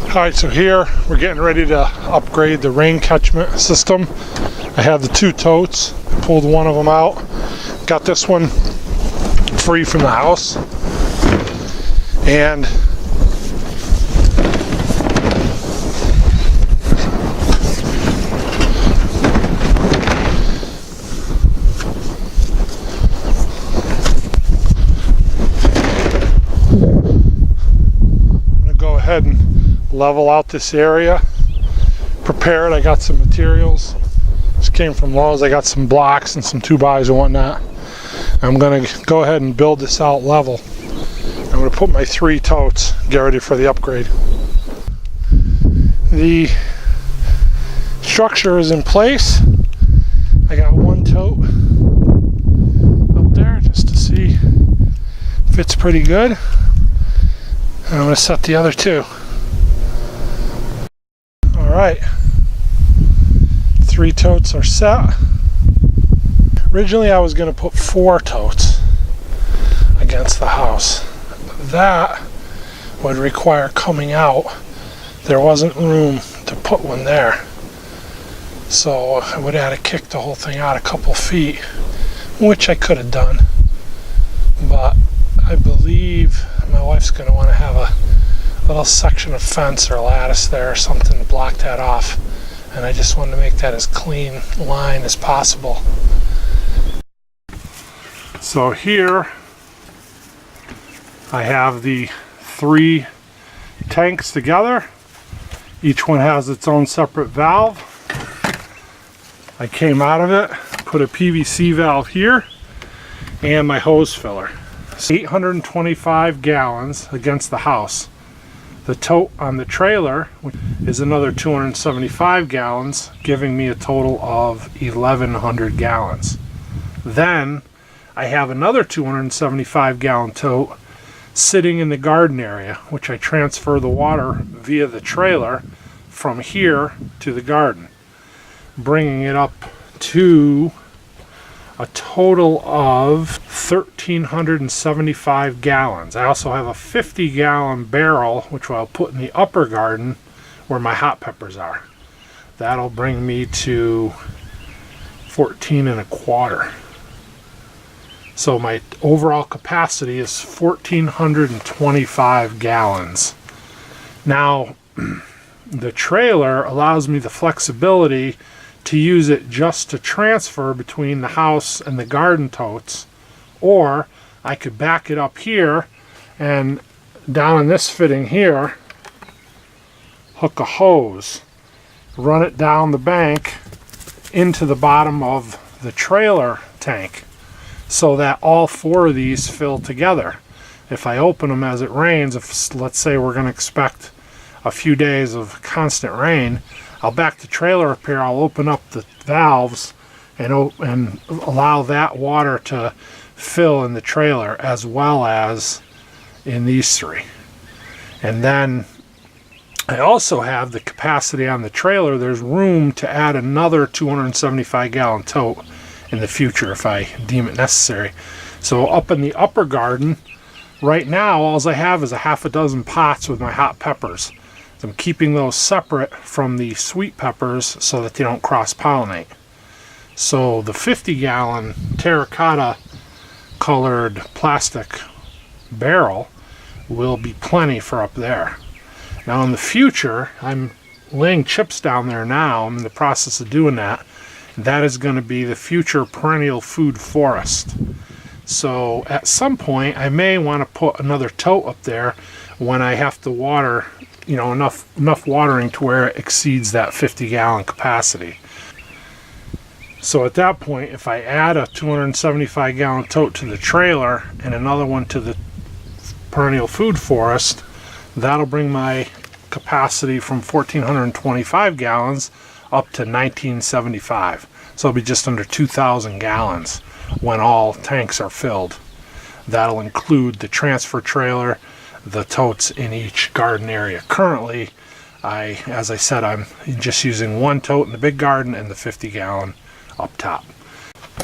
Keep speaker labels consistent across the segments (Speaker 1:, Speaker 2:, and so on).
Speaker 1: Alright, so here we're getting ready to upgrade the rain catchment system. I have the two totes. I pulled one of them out. Got this one free from the house. And I'm going to go ahead and level out this area, prepare it. I got some materials, just came from Lowe's. I got some blocks and some 2x and whatnot. I'm going to go ahead and build this out level. I'm going to put my 3 totes, get ready for the upgrade. The structure is in place. I got one tote up there just to see if it's pretty good. And I'm going to set the other 2. Alright, 3 totes are set. Originally I was going to put 4 totes against the house. That would require coming out. There wasn't room to put one there. So I would have to kick the whole thing out a couple feet, which I could have done. But I believe my wife's going to want to have a little section of fence or lattice there or something to block that off, and I just wanted to make that as clean line as possible. So here I have the 3 tanks together. Each one has its own separate valve. I came out of it, put a PVC valve here, and my hose filler. 825 gallons against the house. The tote on the trailer is another 275 gallons, giving me a total of 1,100 gallons. Then I have another 275 gallon tote sitting in the garden area, which I transfer the water via the trailer from here to the garden, bringing it up to a total of 1,375 gallons. I also have a 50-gallon barrel, which I'll put in the upper garden where my hot peppers are. That'll bring me to 14 1/4. So my overall capacity is 1,425 gallons. Now, the trailer allows me the flexibility to use it just to transfer between the house and the garden totes, or I could back it up here and down in this fitting here hook a hose, run it down the bank into the bottom of the trailer tank so that all 4 of these fill together. If I open them as it rains, if let's say we're going to expect a few days of constant rain, I'll back the trailer up here, I'll open up the valves and allow that water to fill in the trailer as well as in these 3. And then I also have the capacity on the trailer. There's room to add another 275 gallon tote in the future if I deem it necessary. So up in the upper garden, right now all I have is a half a dozen pots with my hot peppers. I'm keeping those separate from the sweet peppers so that they don't cross-pollinate. So the 50-gallon terracotta colored plastic barrel will be plenty for up there. Now in the future, I'm laying chips down there now. I'm in the process of doing that. That is going to be the future perennial food forest. So at some point I may want to put another tote up there when I have to water, you know, enough watering to where it exceeds that 50-gallon capacity. So at that point, if I add a 275-gallon tote to the trailer and another one to the perennial food forest, that'll bring my capacity from 1,425 gallons up to 1,975. So it'll be just under 2,000 gallons when all tanks are filled. That'll include the transfer trailer, the totes in each garden area. Currently, as I said, I'm just using 1 tote in the big garden and the 50-gallon up top.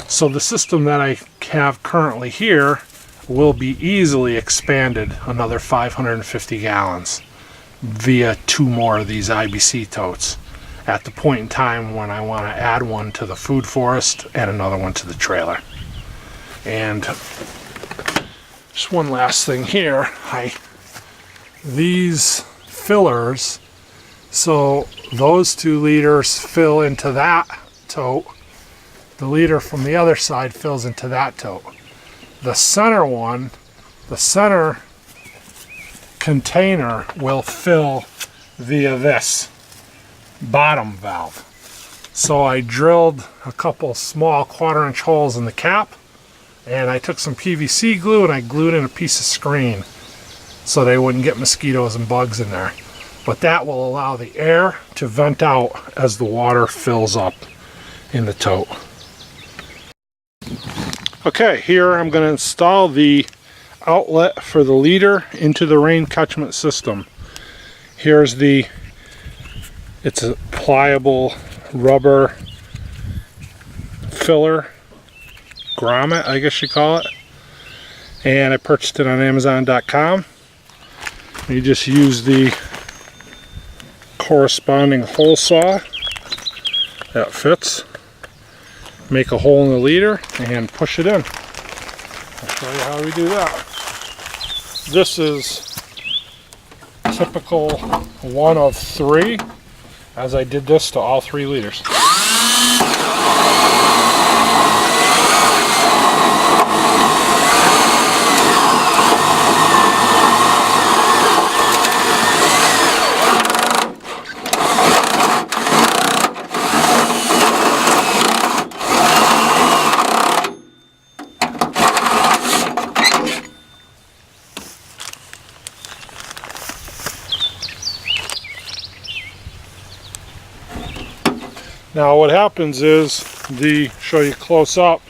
Speaker 1: So the system that I have currently here will be easily expanded another 550 gallons via 2 more of these IBC totes at the point in time when I want to add one to the food forest and another one to the trailer. And just one last thing here, these fillers, so those 2 liters fill into that tote, the liter from the other side fills into that tote. The center one, the center container will fill via this bottom valve. So I drilled a couple small 1/4-inch holes in the cap, and I took some PVC glue and I glued in a piece of screen so they wouldn't get mosquitoes and bugs in there. But that will allow the air to vent out as the water fills up in the tote. Okay, here I'm going to install the outlet for the leader into the rain catchment system. Here's it's a pliable rubber filler, grommet I guess you call it, and I purchased it on Amazon.com. You just use the corresponding hole saw that fits, make a hole in the leader and push it in. I'll show you how we do that. This is typical 1 of 3, as I did this to all 3 liters. Now what happens is, show you close up,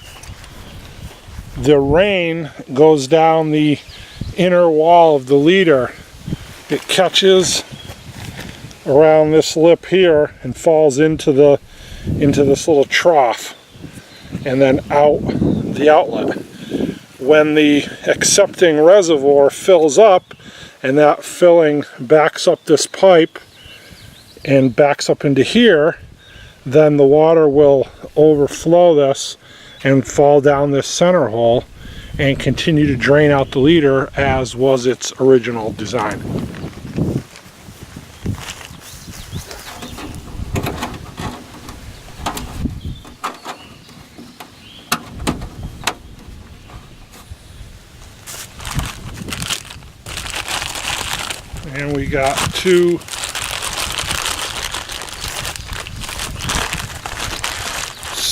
Speaker 1: the rain goes down the inner wall of the leader. It catches around this lip here and falls into this little trough and then out the outlet. When the accepting reservoir fills up and that filling backs up this pipe and backs up into here, then the water will overflow this and fall down this center hole and continue to drain out the leader as was its original design. And we got 2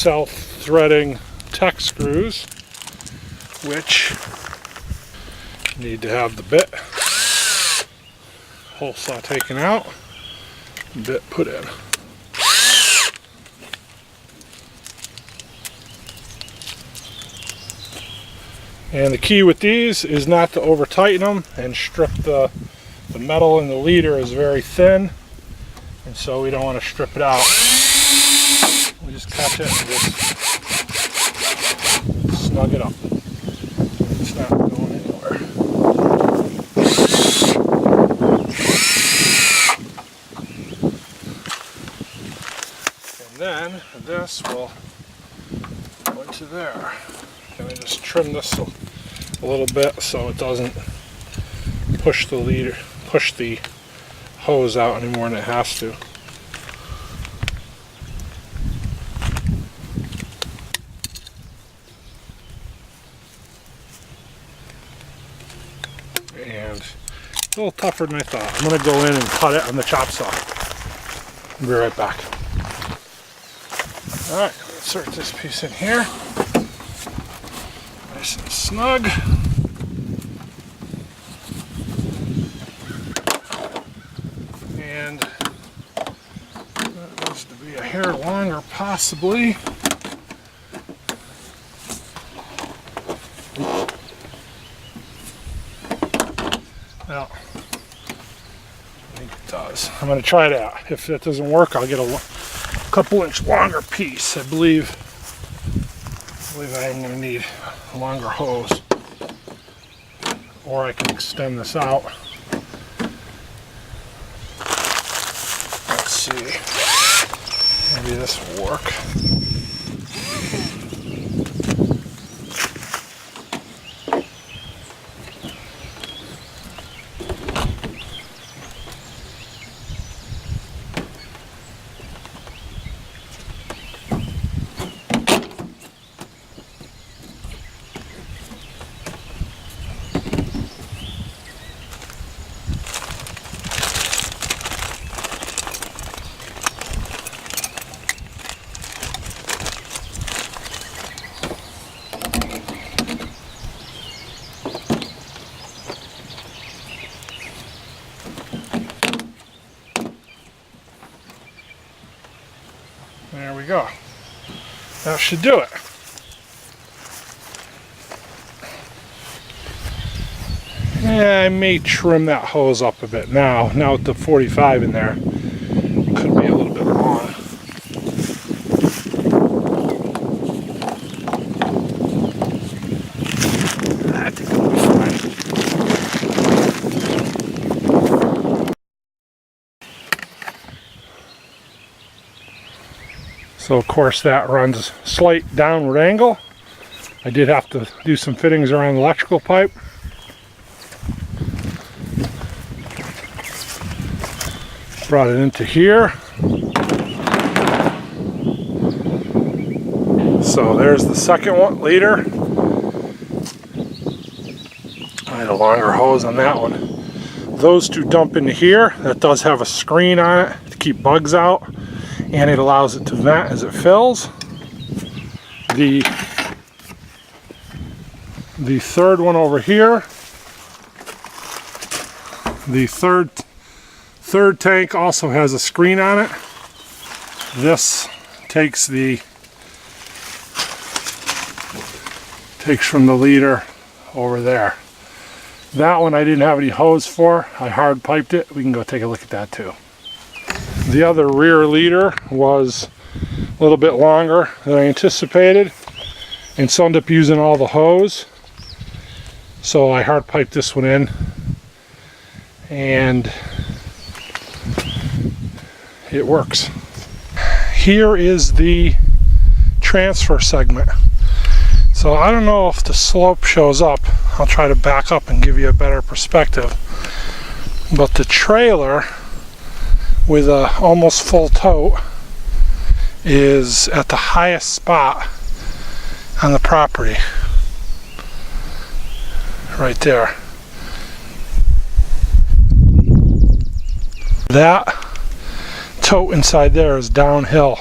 Speaker 1: self-threading tech screws, which need to have the bit, hole saw taken out, bit put in. And the key with these is not to over tighten them and strip the metal in the leader is very thin, and so we don't want to strip it out. We just catch it and just snug it up. It's not going anywhere. And then this will go into there. And I just trim this a little bit so it doesn't push the hose out any more than it has to. And a little tougher than I thought. I'm going to go in and cut it on the chop saw. I'll be right back. Alright, insert this piece in here. Nice and snug. And that needs to be a hair longer, possibly. Well, I think it does. I'm going to try that. If that doesn't work, I'll get a couple inch longer piece. I believe I'm going to need a longer hose, or I can extend this out see. Maybe this will work. There we go. That should do it. Yeah, I may trim that hose up a bit now. Now with the 45 in there, it could be a little bit long. I think it'll be fine. So of course that runs slight downward angle. I did have to do some fittings around the electrical pipe. Brought it into here. So there's the second one, leader. I had a longer hose on that one. Those two dump into here. That does have a screen on it to keep bugs out, and it allows it to vent as it fills. The third one over here, the third tank also has a screen on it. This takes from the leader over there. That one I didn't have any hose for. I hard piped it. We can go take a look at that too. The other rear leader was a little bit longer than I anticipated, and so I ended up using all the hose. So I hard piped this one in, and it works. Here is the transfer segment. So I don't know if the slope shows up. I'll try to back up and give you a better perspective. But the trailer with a almost full tote is at the highest spot on the property. Right there. That tote inside there is downhill,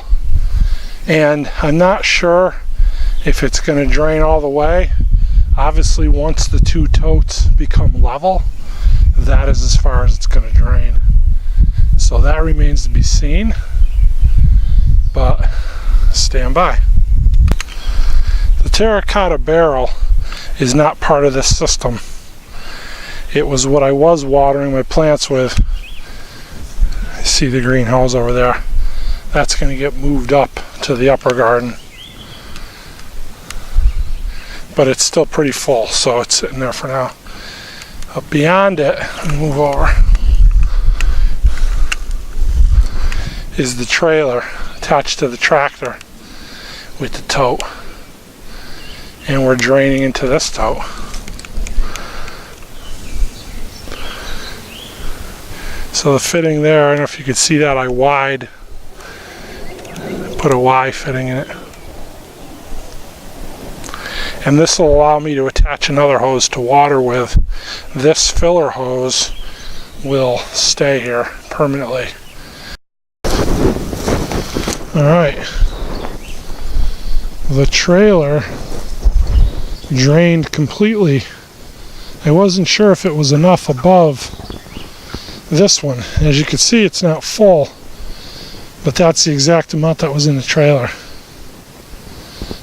Speaker 1: and I'm not sure if it's going to drain all the way. Obviously once the two totes become level, that is as far as it's going to drain. So that remains to be seen, but stand by. The terracotta barrel is not part of this system. It was what I was watering my plants with. See the green hose over there? That's going to get moved up to the upper garden. But it's still pretty full, so it's sitting there for now. Up beyond it, and move over, is the trailer attached to the tractor with the tote. And we're draining into this tote. So the fitting there, I don't know if you could see that, I put a Y fitting in it. And this will allow me to attach another hose to water with. This filler hose will stay here permanently. Alright. The trailer drained completely. I wasn't sure if it was enough above this one. As you can see, it's not full, but that's the exact amount that was in the trailer.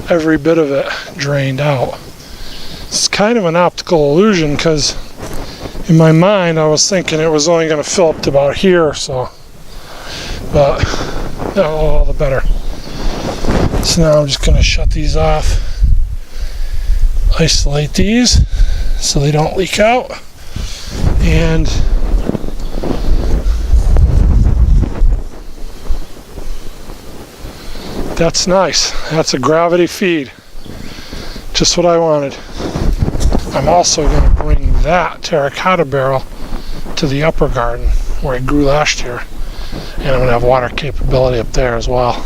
Speaker 1: Every bit of it drained out. It's kind of an optical illusion, because in my mind I was thinking it was only going to fill up to about here or so, but all the better. So now I'm just going to shut these off, isolate these so they don't leak out, and That's nice. That's a gravity feed. Just what I wanted. I'm also going to bring that terracotta barrel to the upper garden where it grew last year. And I'm going to have water capability up there as well.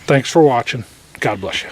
Speaker 1: Thanks for watching. God bless you.